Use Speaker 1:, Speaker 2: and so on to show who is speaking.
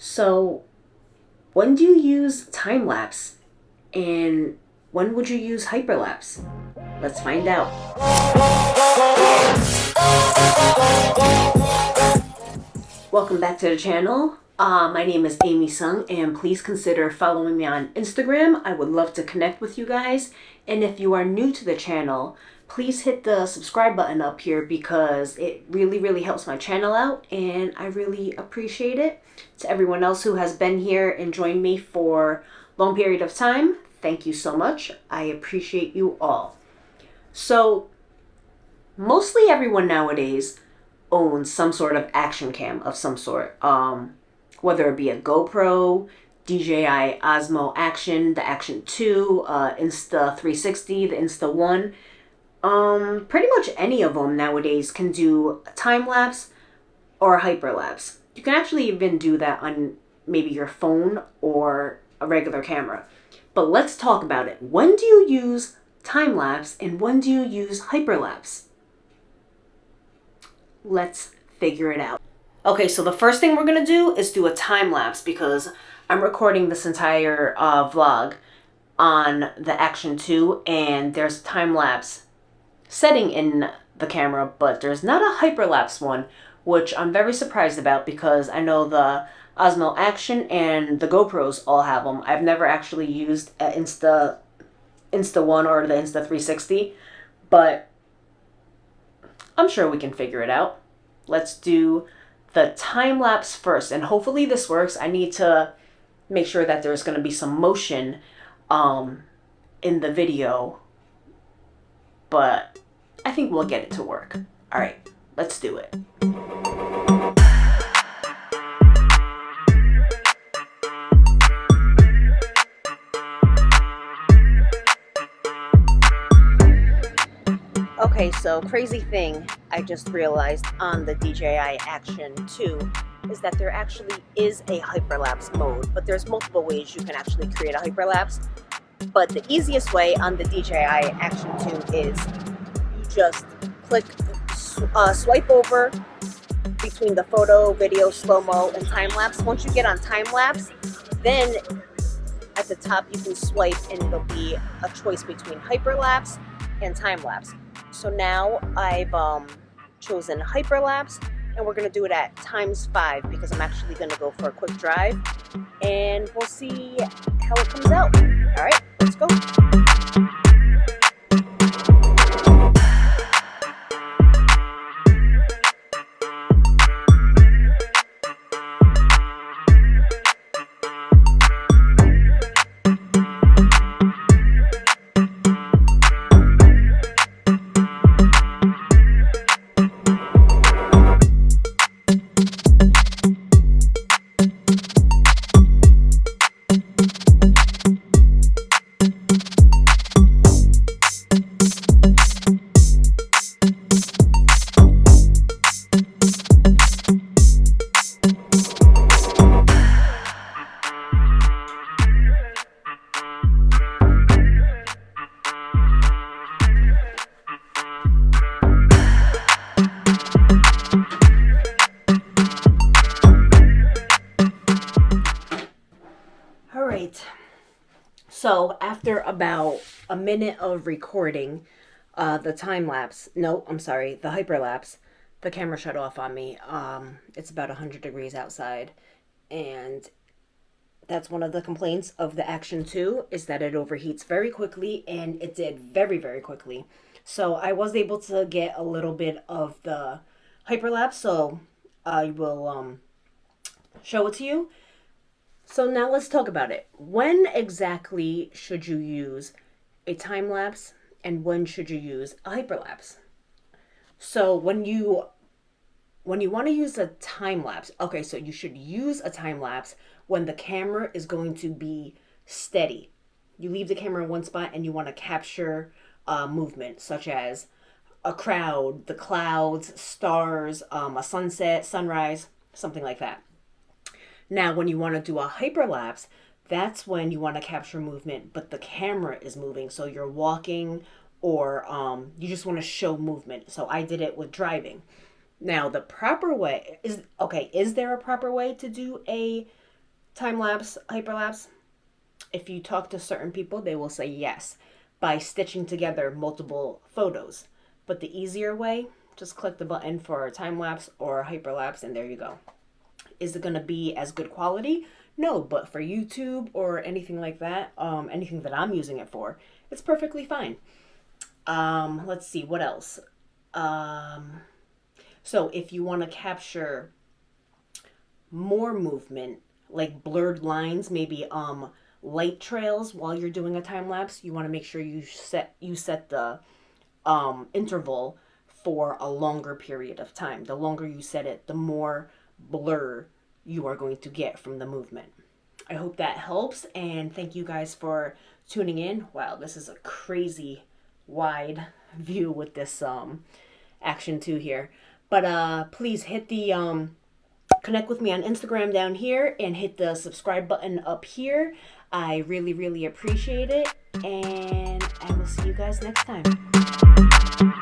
Speaker 1: So, when do you use time lapse? And when would you use hyperlapse? Let's find out. Welcome back to the channel. My name is Amy Sung, and please consider following me on Instagram. I would love to connect with you guys. And if you are new to the channel, please hit the subscribe button up here because it really helps my channel out, and I really appreciate it. To everyone else who has been here and joined me for a long period of time, thank you so much. I appreciate you all. So, mostly everyone nowadays owns some sort of action cam of some sort. Whether it be a GoPro, DJI Osmo Action, the Action 2, Insta 360, the Insta 1. Pretty much any of them nowadays can do a time lapse or a hyperlapse. You can actually even do that on maybe your phone or a regular camera. But let's talk about it. When do you use time lapse and when do you use hyperlapse? Let's figure it out. Okay, so the first thing we're gonna do is do a time lapse because I'm recording this entire vlog on the Action 2, and there's a time lapse setting in the camera, but there's not a hyperlapse one, which I'm very surprised about because I know the Osmo Action and the GoPros all have them. I've never actually used Insta 1 or the Insta 360, but I'm sure we can figure it out. Let's do the time lapse first, and hopefully this works. I need to make sure that there's going to be some motion in the video, but I think we'll get it to work. All right, let's do it. Okay, so crazy thing I just realized on the DJI Action 2 is that there actually is a hyperlapse mode, but there's multiple ways you can actually create a hyperlapse. But the easiest way on the DJI Action 2 is you just click, swipe over between the photo, video, slow-mo, and time-lapse. Once you get on time-lapse, then at the top you can swipe and it'll be a choice between hyperlapse and time-lapse. So now I've chosen hyperlapse, and we're going to do it at ×5 because I'm actually going to go for a quick drive, and we'll see how it comes out. All right, let's go. So after about a minute of recording the the hyperlapse, the camera shut off on me. It's about 100 degrees outside, and that's one of the complaints of the Action 2 is that it overheats very quickly, and it did very quickly. So I was able to get a little bit of the hyperlapse, so I will show it to you. So now let's talk about it. When exactly should you use a time lapse and when should you use a hyperlapse? So when you want to use a time lapse, okay, so you should use a time lapse when the camera is going to be steady. You leave the camera in one spot and you want to capture movement, such as a crowd, the clouds, stars, a sunset, sunrise, something like that. Now, when you want to do a hyperlapse, that's when you want to capture movement, but the camera is moving. So you're walking or you just want to show movement. So I did it with driving. Now, the proper way is there a proper way to do a time-lapse, hyperlapse, if you talk to certain people, they will say yes by stitching together multiple photos. But the easier way, just click the button for time-lapse or hyperlapse and there you go. Is it going to be as good quality? No, but for YouTube or anything like that, anything that I'm using it for, it's perfectly fine. Let's see, what else? So if you want to capture more movement, like blurred lines, maybe light trails while you're doing a time lapse, you want to make sure you set the interval for a longer period of time. The longer you set it, the more blur you are going to get from the movement. I hope that helps, and thank you guys for tuning in. Wow, this is a crazy wide view with this Action 2 here. But please hit the connect with me on Instagram down here and hit the subscribe button up here. I really, really appreciate it, and I will see you guys next time.